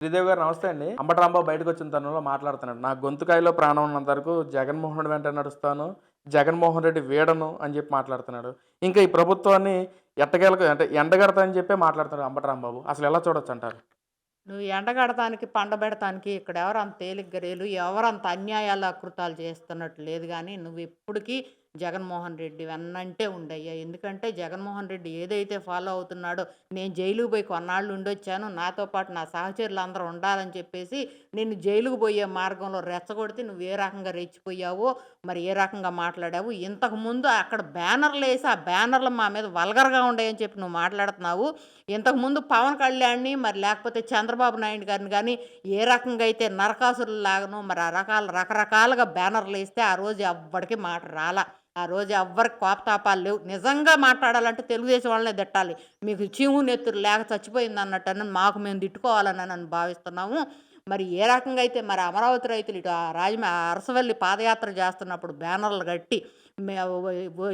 శ్రీదేవి గారు నమస్తే అండి. అంబటి రాంబాబు బయటకొచ్చిన తరుణంలో మాట్లాడుతున్నాడు. నా గొంతుకాయలో ప్రాణం ఉన్నంత వరకు జగన్మోహన్ రెడ్డి వెంట నడుస్తాను. జగన్మోహన్ రెడ్డి వీడను అని చెప్పి మాట్లాడుతున్నాడు. ఇంకా ఈ ప్రభుత్వాన్ని ఎట్టకేలకు అంటే ఎండగడతా అని చెప్పే మాట్లాడుతున్నాడు అంబటి రాంబాబు. అసలెలా చూడొచ్చంటారు? నువ్వు ఎండగడటానికి, పండబెడటానికి ఇక్కడెవరు అంత తేలిగ్గా లేరు. ఎవరంత అన్యాయాలు, అకృతాలు చేస్తున్నట్టు లేదు గానీ, నువ్వెప్పటికీ జగన్మోహన్ రెడ్డి వెన్నంటే ఉండయ్యా. ఎందుకంటే, జగన్మోహన్ రెడ్డి ఏదైతే ఫాలో అవుతున్నాడో, నేను జైలుకి పోయి కొన్నాళ్ళు ఉండొచ్చాను. నాతో పాటు నా సహచరులందరూ ఉండాలని చెప్పేసి, నిన్ను జైలుకు పోయే మార్గంలో రెచ్చగొడితే నువ్వు ఏ రకంగా రెచ్చిపోయావో, మరి ఏ రకంగా మాట్లాడావు. ఇంతకుముందు అక్కడ బ్యానర్‌లేసి, ఆ బ్యానర్‌లు మా మీద వల్గర్‌గా ఉండేయని చెప్పి నువ్వు మాట్లాడుతున్నావు. ఇంతకుముందు పవన్ కళ్యాణ్‌ని మరి లేకపోతే చంద్రబాబు నాయుడు గారిని గాని, ఏ రకంగా అయితే నరకాసురుల్లాగానో మరి ఆ రకరకాలుగా బ్యానర్‌లేస్తే ఆ రోజు ఎవ్వడికి మాట రాలా. ఆ రోజు ఎవ్వరికి కోపతాపాలు లేవు. నిజంగా మాట్లాడాలంటే తెలుగుదేశం వాళ్ళనే తిట్టాలి. మీకు చీము నెత్తురు లేక చచ్చిపోయిందన్నట్టని మాకు మేము తిట్టుకోవాలనని భావిస్తున్నాము. మరి ఏ రకంగా అయితే మరి అమరావతి రైతులు ఇటు అరసవల్లి పాదయాత్ర చేస్తున్నప్పుడు బ్యానర్లు కట్టి మే వ వ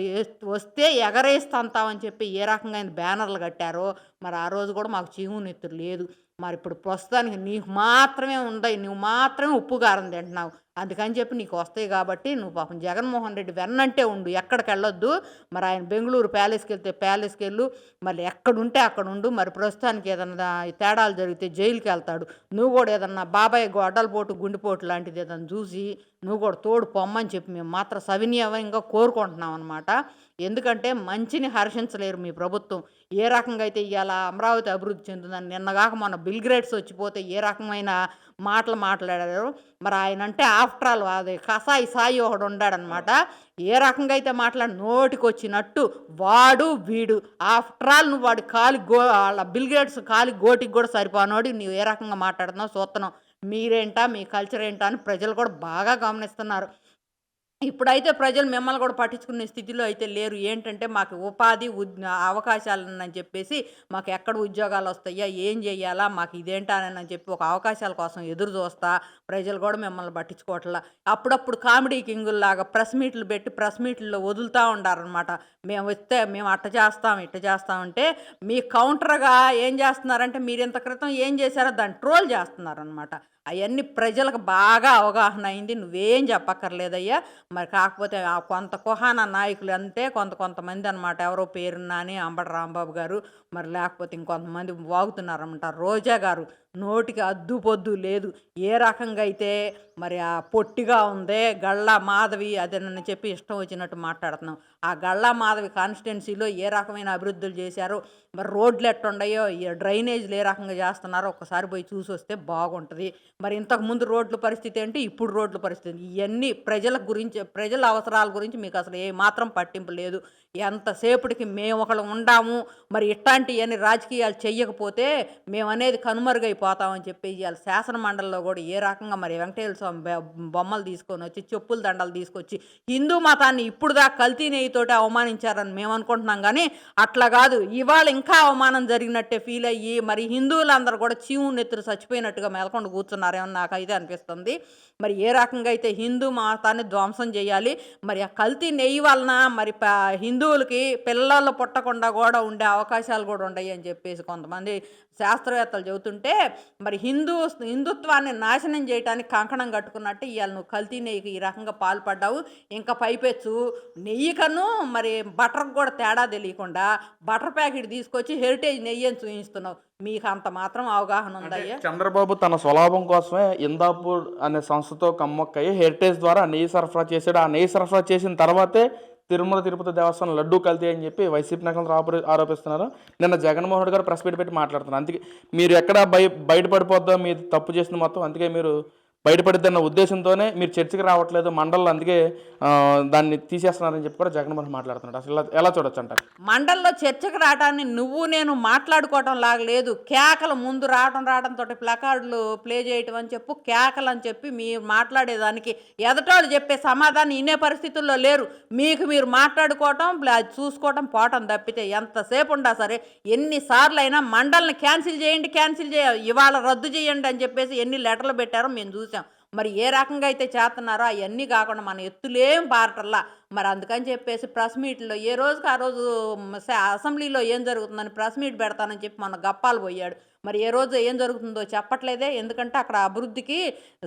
వస్తే ఎగరేస్తాంతామని చెప్పి ఏ రకంగా ఆయన బ్యానర్లు కట్టారో, మరి ఆ రోజు కూడా మాకు చీము నెత్తురు లేదు. మరిప్పుడు ప్రస్తుతానికి నీకు మాత్రమే ఉందయి. నువ్వు మాత్రమే ఉప్పు, కారం తింటున్నావు. అందుకని చెప్పి నీకొస్తాయి గాబట్టి, నువ్వు పాపం జగన్మోహన్ రెడ్డి వెన్నంటే ఉండు. ఎక్కడికెళ్ళొద్దు. మరి ఆయన బెంగుళూరు ప్యాలెస్‌కెళ్తే ప్యాలెస్‌కెళ్ళు. మళ్ళీ ఎక్కడుంటే అక్కడుండు. మరి ప్రస్తుతానికి ఏదన్నా తేడాలు జరిగితే జైలుకెళ్తాడు. నువ్వు గూడా ఏదన్నా బాబాయ్ గొడ్డలపోటు, గుండెపోటు లాంటిది ఏదన్నా జూసి, నువ్వు గూడా తోడు పొమ్మని చెప్పి మేము మాత్రం సవినీయంగా కోరుకుంటున్నామనమాట. ఎందుకంటే మంచిని హర్షించలేరు మీ ప్రభుత్వం. ఏ రకంగా అయితే ఇయాల అమరావతి అభివృద్ధి చెందుతుందని నిన్నగాక మొన్న బిల్ గ్రేట్స్ వచ్చిపోతే ఏ రకమైన మాటలు మాట్లాడారో, మరి ఆయనంటే ఆఫ్టర్ ఆల్ అది కసాయి సాయి ఒకడుండాడనమాట. ఏ రకంగా అయితే నోటికొచ్చినట్టు వాడు, వీడు ఆఫ్టర్ ఆల్ నువ్వు వాడి ఆళ్ళ బిల్ గేట్స్ కాలి గోటికి గూడా సరిపోనోడివి నువ్వు ఏ రకంగా మాట్లాడుతున్నావో సూత్తన్నాం. మీరేంటా? మీ కల్చర్ ఏంటా? అని ప్రజలు కూడా బాగా గమనిస్తున్నారు. ఇప్పుడైతే ప్రజలు మిమ్మల్ని కూడా పట్టించుకునే స్థితిలో అయితే లేరు. ఏంటంటే మాకు ఉపాధి అవకాశాలున్నాయని చెప్పేసి మాకెక్కడ ఉద్యోగాలొస్తాయా? ఏం జేయాలా? మాకు ఇదేంటానని చెప్పి ఒక అవకాశాల కోసం ఎదురు జూస్తా ప్రజలు గూడా మిమ్మల్ని పట్టించుకోవట్లా. అప్పుడప్పుడు కామెడీ కింగుల్లాగా ప్రెస్ మీట్లు పెట్టి ప్రెస్ మీట్‌ల్లో వదులుతా ఉండారనమాట. మేమొస్తే మేము అట్ట చేస్తాం, ఇట్ట చేస్తాం అంటే మీ కౌంటర్‌గా ఏం జేస్తున్నారంటే మీరింత క్రితం ఏం జేశారో దాన్ని ట్రోల్ జేస్తున్నారనమాట. అయన్నీ ప్రజలకు బాగా అవగాహన అయింది. నువ్వేం చెప్పక్కర్లేదయ్యా. మరి కాకపోతే కొంత కుహానా నాయకులు అంటే కొంతమందనమాట. ఎవరో పేరుని నాని, అంబటి రాంబాబు గారు, మరి లేకపోతే ఇంకొంతమంది వాగుతున్నారనమాట. రోజా గారు నోటికి అద్దు పొద్దు లేదు. ఏ రకంగా అయితే మరి ఆ పొట్టిగా ఉందే గళ్ళా మాధవి అదేనని చెప్పి ఇష్టం వచ్చినట్టు మాట్లాడుతున్నాం. ఆ గళ్ళా మాధవి కాన్స్టిట్యున్సీలో ఏ రకమైన అభివృద్ధులు చేశారో, మరి రోడ్లు ఎట్టుండాయో, ఈ డ్రైనేజీలు ఏ రకంగా చేస్తున్నారో ఒక్కసారి పోయి చూసొస్తే బాగుంటది. మరి ఇంతకుముందు రోడ్ల పరిస్థితి ఏంటి? ఇప్పుడు రోడ్ల పరిస్థితి. ఇయన్నీ ప్రజల గురించి, ప్రజల అవసరాల గురించి మీకసలు ఏమాత్రం పట్టింపు లేదు. ఎంతసేపటికి మేమొకళ్ళం ఉండాము, మరి ఇట్టాంటియన్ని రాజకీయాలు చెయ్యకపోతే మేమనేది కనుమరుగైపోతామని చెప్పి ఇయాల శాసన మండలిలో గూడా ఏ రకంగా మరి వెంకటేశ్వర స్వామి బొమ్మలు తీసుకొనొచ్చి, చెప్పుల దండలు తీసుకొచ్చి, హిందూ మతాన్ని ఇప్పుడు దాకా కల్తీ నెయ్యితోటి అవమానించారని మేమనుకుంటున్నాం గానీ, అట్లా గాదు. ఇవాళ ఇంకా అవమానం జరిగినట్టే ఫీలయ్యి, మరి హిందువులందరూ గూడా చీము నెత్తురు సచ్చిపోయినట్టుగా మెదలకుండా కూర్చున్నారేమో నాకైతే అనిపిస్తుంది. మరి ఏ రకంగా అయితే హిందూ మతాన్ని ధ్వంసం జేయాలి, మరి ఆ కల్తీ నెయ్యి వలన మరి హిందువులకి పిల్లలు పుట్టకుండా గూడా ఉండే అవకాశాలు గూడా ఉండయని జెప్పేసి కొంతమంది శాస్త్రవేత్తలు చెబుతుంటే, మరి హిందుత్వాన్ని నాశనం జేయటానికి కంకణం గట్టుకున్నట్టు ఇయాల నువ్వు కల్తీ నెయ్యికి ఈ రకంగా పాల్పడ్డావు. ఇంకా పైపెచ్చు నెయ్యి మరి బటర్‌కి గూడా తేడా దెలియకుండా బటర్ ప్యాకెట్ తీసుకొచ్చి హెరిటేజ్ నెయ్యని చూయిస్తున్నావు. మీకంత మాత్రం అవగాహన అంటే ఉందయ్యా? చంద్రబాబు తన స్వలాభం కోసమే ఇందాపూర్ అనే సంస్థతో కమ్మక్కయ్యి హెరిటేజ్ ద్వారా నెయ్యి సరఫరా చేసాడు. ఆ నెయ్యి సరఫరా చేసిన తర్వాతే తిరుమల తిరుపతి దేవస్థానం లడ్డూ కల్తీ అని చెప్పి వైసీపీ నాయకులు ఆరోపిస్తున్నారు. నిన్న జగన్మోహన్ రెడ్డి గారు ప్రెస్ మీట్ పెట్టి మాట్లాడుతున్నారు. అందుకే మీరు ఎక్కడ బయటపడిపోద్దో మీరు తప్పు చేసింది మొత్తం అందుకే మీరు బయటపడిద్దన్న ఉద్దేశంతోనే మీరు చర్చకి రావట్లేదు. మండలిలో అందుకే దాన్ని తీసేస్తున్నారని చెప్పి కూడా జగన్మోహన్ మాట్లాడుతున్నాడు. అసలు ఎలా చూడొచ్చంటారు? మండలిలో చర్చకు రావటాన్ని నువ్వు నేను మాట్లాడుకోవటం లాగా లేదు. కేకలు ముందు రావడంతోటి ప్లకార్డులు ప్లే చేయటం అని చెప్పు, కేకలని చెప్పి మీరు మాట్లాడేదానికి ఎదటోళ్ళు చెప్పే సమాధానం ఇనే పరిస్థితుల్లో లేరు. మీకు మీరు మాట్లాడుకోవటం, అది చూసుకోవటం, పోవటం తప్పితే ఎంతసేపు ఉన్నా సరే ఎన్ని సార్లయినా మండలిని క్యాన్సిల్ ఇవాళ రద్దు చేయండి అని చెప్పేసి ఎన్ని లెటర్లు పెట్టారో మేము చూసాం. మరి ఏ రకంగా అయితే చేత్తన్నారో అయన్నీ గాకుండా మన ఎత్తులేం పారటల్లా. మరి అందుకని చెప్పేసి ప్రెస్ మీట్‌లో ఏ రోజుకి ఆ రోజు అసెంబ్లీలో ఏం జరుగుతుందని ప్రెస్ మీట్ పెడతానని చెప్పి మొన్న గప్పాలు పోయాడు. మరి ఏ రోజు ఏం జరుగుతుందో చెప్పట్లేదే. ఎందుకంటే అక్కడ అభివృద్ధికి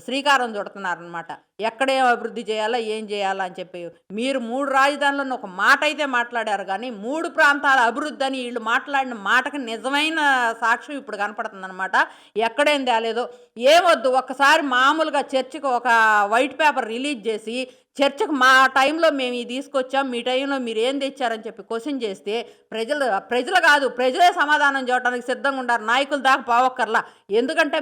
శ్రీకారం చుడుతున్నారనమాట. ఎక్కడేం అభివృద్ధి చేయాలా, ఏం చేయాలా అని చెప్పి. మీరు 3 రాజధానులను ఒక మాటైతే మాట్లాడారు గానీ, 3 ప్రాంతాల అభివృద్ధని ఈళ్ళు మాట్లాడిన మాటకి నిజమైన సాక్ష్యం ఇప్పుడు కనపడుతుందనమాట. ఎక్కడేం తేలేదో. ఏమొద్దు ఒక్కసారి మామూలుగా చర్చకి ఒక వైట్ పేపర్ రిలీజ్ చేసి, చర్చకు మా టైంలో మేము ఇది తీసుకొచ్చాం. మీ టైంలో మీరేం తెచ్చారని చెప్పి క్వెషన్ చేస్తే, ప్రజలు కాదు, ప్రజలే సమాధానం చెప్పడానికి సిద్ధంగా ఉండారు. నాయకుల దాకా పోవక్కర్లా. ఎందుకంటే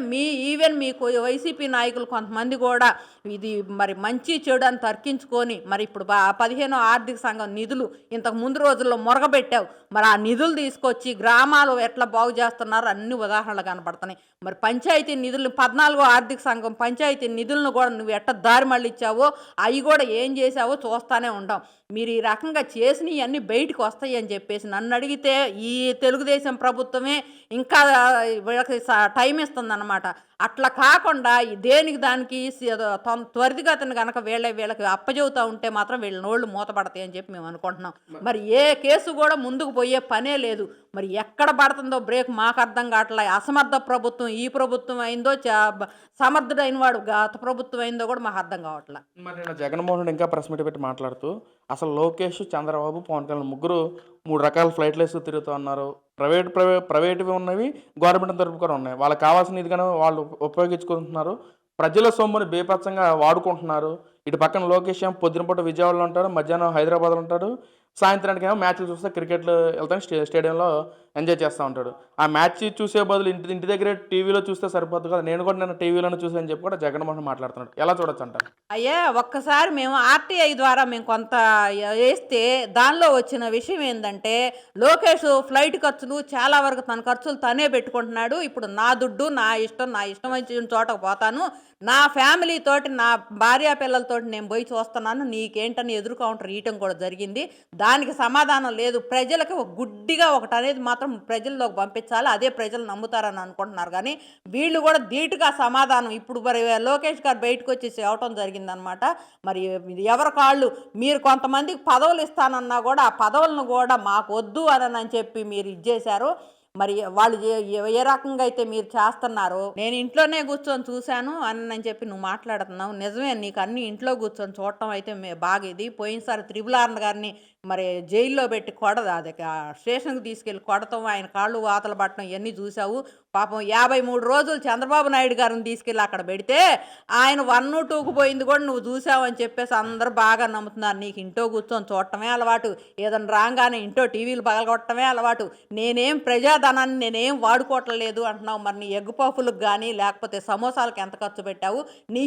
ఈవెన్ మీకు వైసీపీ నాయకులు కొంతమంది కూడా ఇది మరి మంచి చెడు అని తర్కించుకొని మరి ఇప్పుడు 15వ ఆర్థిక సంఘం నిధులు ఇంతకు ముందు రోజుల్లో మొరగబెట్టావు. మరి ఆ నిధులు తీసుకొచ్చి గ్రామాలు ఎట్లా బాగు చేస్తున్నారు అన్ని ఉదాహరణలు కనపడుతున్నాయి. మరి పంచాయతీ నిధులు 14వ ఆర్థిక సంఘం పంచాయతీ నిధులను కూడా నువ్వు ఎట్ట దారి మళ్ళిచ్చావో, అవి కూడా ఏం చేసావో చూస్తానే ఉంటాం. మీరు ఈ రకంగా చేసినవన్నీ బయటికి వస్తాయి అని చెప్పేసి నన్ను అడిగితే ఈ తెలుగుదేశం ప్రభుత్వమే ఇంకా వీళ్ళకి టైం ఇస్తుందన్నమాట. అట్లా కాకుండా దేనికి దానికి త్వరితగతిన కనుక వీళ్ళకి అప్పచెబుతా ఉంటే మాత్రం వీళ్ళ నోళ్ళు మూతపడతాయి అని చెప్పి మేము అనుకుంటున్నాం. మరి ఏ కేసు కూడా ముందుకు పోయే పనే లేదు. మరి ఎక్కడ పడుతుందో బ్రేక్ మాకు అర్థం కావట్లే. అసమర్థ ప్రభుత్వం ఈ ప్రభుత్వం అయిందో, సమర్థుడైన వాడు గత ప్రభుత్వం అయిందో కూడా మాకు అర్థం కావట్లే. మరి నిన్న జగన్మోహన్ రెడ్డి ఇంకా ప్రెస్ మీట్ పెట్టి మాట్లాడుతూ అసలు లోకేష్, చంద్రబాబు, పవన్ కళ్యాణ్ ముగ్గురు 3 రకాల ఫ్లైట్లు వేసి తిరుగుతూ ఉన్నారు. ప్రైవేట్వి ఉన్నవి, గవర్నమెంట్ తరపు కూడా ఉన్నాయి. వాళ్ళకి కావాల్సిన ఇదిగానే వాళ్ళు ఉపయోగించుకుంటున్నారు. ప్రజల సొమ్ముని బేపచ్చంగా వాడుకుంటున్నారు. ఇటు పక్కన లోకేష్ ఏమో పొద్దున పూట విజయవాడలో ఉంటాడు, మధ్యాహ్నం హైదరాబాద్లో ఉంటాడు, సాయంత్రానికి ఏమో మ్యాచ్లు చూస్తే క్రికెట్లు వెళ్తాను స్టేడియంలో ఎంజాయ్ చేస్తూ ఉంటాడు. ఆ మ్యాచ్ చూసే బదులు ఇంటి దగ్గరే టీవీలో చూస్తే సరిపోద్దు కదా, నేను కూడా టీవీలోనే చూసాను చెప్పి కూడా జగన్మోహన్ మాట్లాడుతున్నాడు. ఎలా చూడొచ్చు అంటారు? అయ్యా ఒక్కసారి మేము ఆర్టీఐ ద్వారా మేము కొంత వేస్తే దానిలో వచ్చిన విషయం ఏంటంటే, లోకేష్ ఫ్లైట్ ఖర్చులు చాలా వరకు తన ఖర్చులు తనే పెట్టుకుంటున్నాడు. ఇప్పుడు నా దుడ్డు నా ఇష్టం వచ్చిన చోటకు పోతాను, నా ఫ్యామిలీ తోటి నా భార్య పిల్లలతోటి నేను పోయి చూస్తున్నాను, నీకేంటని ఎదురు కౌంటర్ ఇయటం కూడా జరిగింది. దానికి సమాధానం లేదు. ప్రజలకు గుడ్డిగా ఒకటి అనేది మాత్రం ప్రజల్లోకి పంపించాలి, అదే ప్రజలు నమ్ముతారని అనుకుంటున్నారు. కానీ వీళ్ళు కూడా ధీటుగా సమాధానం ఇప్పుడు మరి లోకేష్ గారు బయటకు వచ్చి చెప్పడం జరిగిందనమాట. మరి ఎవరి కాళ్ళు మీరు కొంతమందికి పదవులు ఇస్తానన్నా కూడా ఆ పదవులను కూడా మాకు వద్దు అని చెప్పి మీరు ఇచ్చేశారు. మరి వాళ్ళు ఏ రకంగా అయితే మీరు చేస్తున్నారో, నేను ఇంట్లోనే కూర్చొని చూశాను అని చెప్పి నువ్వు మాట్లాడుతున్నావు. నిజమే, నీకు అన్ని ఇంట్లో కూర్చొని చూడటం అయితే బాగా ఇది. పోయినసారి త్రిపులార్న గారిని మరి జైల్లో పెట్టి అది స్టేషన్కి తీసుకెళ్ళి కొడతాం, ఆయన కాళ్ళు వాతలు పట్టడం ఇవన్నీ చూసావు. పాపం 53 రోజులు చంద్రబాబు నాయుడు గారిని తీసుకెళ్ళి అక్కడ పెడితే ఆయన 1, 2కు పోయింది కూడా నువ్వు చూసావు అని చెప్పేసి అందరూ బాగా నమ్ముతున్నారు. నీకు ఇంట్లో కూర్చొని చూడటమే అలవాటు, ఏదైనా రాగానే ఇంట్లో టీవీలు పగలగొట్టడమే అలవాటు. నేనేం ప్రజాధనాన్ని నేనేం వాడుకోవట్లేదు అంటున్నావు. మరి నీ ఎగ్గు పఫ్ఫులకు కానీ లేకపోతే సమోసాలకు ఎంత ఖర్చు పెట్టావు? నీ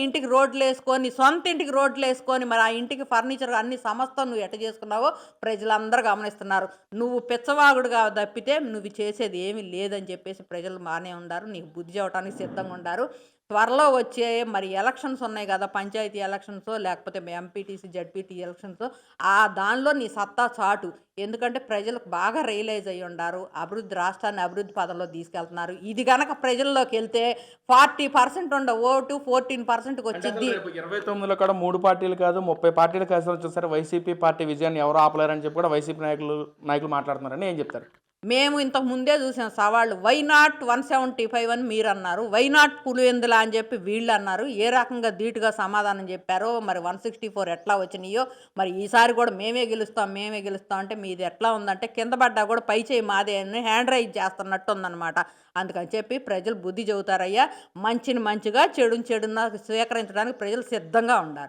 ఇంటికి రోడ్లు వేసుకొని, సొంత ఇంటికి రోడ్లు వేసుకొని మరి ఆ ఇంటికి ఫర్నిచర్ అన్ని సమస్తం నువ్వు ఎట్ట చేసుకున్నావో ప్రజలందరూ గమనిస్తున్నారు. నువ్వు పిచ్చవాగుడుగా తప్పితే నువ్వు చేసేది ఏమీ లేదని చెప్పేసి ప్రజలు బాగానే ఉన్నారు, నీకు బుద్ధి చెప్పడానికి సిద్ధంగా ఉన్నారు. త్వరలో వచ్చే మరి ఎలక్షన్స్ ఉన్నాయి కదా, పంచాయతీ ఎలక్షన్స్ లేకపోతే ఎంపీటీసీ జడ్పీటీ ఎలక్షన్స్, దానిలో నీ సత్తా చాటు. ఎందుకంటే ప్రజలకు బాగా రియలైజ్ అయ్యి ఉన్నారు, రాష్ట్రాన్ని అభివృద్ధి పదంలో తీసుకెళ్తున్నారు. ఇది గనక ప్రజల్లోకి వెళ్తే 40% ఉండే ఓటు 14%కి వచ్చింది. 29లో కూడా 3 పార్టీలు కాదు 30 పార్టీలు కలిసి వచ్చేసరి వైసీపీ పార్టీ విజయాన్ని ఎవరు ఆపలేరని చెప్పి కూడా వైసీపీ నాయకులు మాట్లాడుతున్నారని ఏం చెప్తారు? మేము ఇంతకు ముందే చూసాం సవాళ్ళు. వై నాట్ 175 అని మీరు అన్నారు, వై నాట్ పులివెందుల అని చెప్పి వీళ్ళు అన్నారు. ఏ రకంగా ధీటుగా సమాధానం చెప్పారో, మరి 164 ఎట్లా వచ్చినాయో, మరి ఈసారి కూడా మేమే గెలుస్తాం అంటే మీది ఎట్లా ఉందంటే కింద పడ్డా కూడా పై చేయి మాదే అని హ్యాండ్ రైజ్ చేస్తున్నట్టు ఉందన్నమాట. అందుకని చెప్పి ప్రజలు బుద్ధి చెబుతారయ్యా. మంచిని మంచిగా చెడున స్వీకరించడానికి ప్రజలు సిద్ధంగా ఉన్నారు.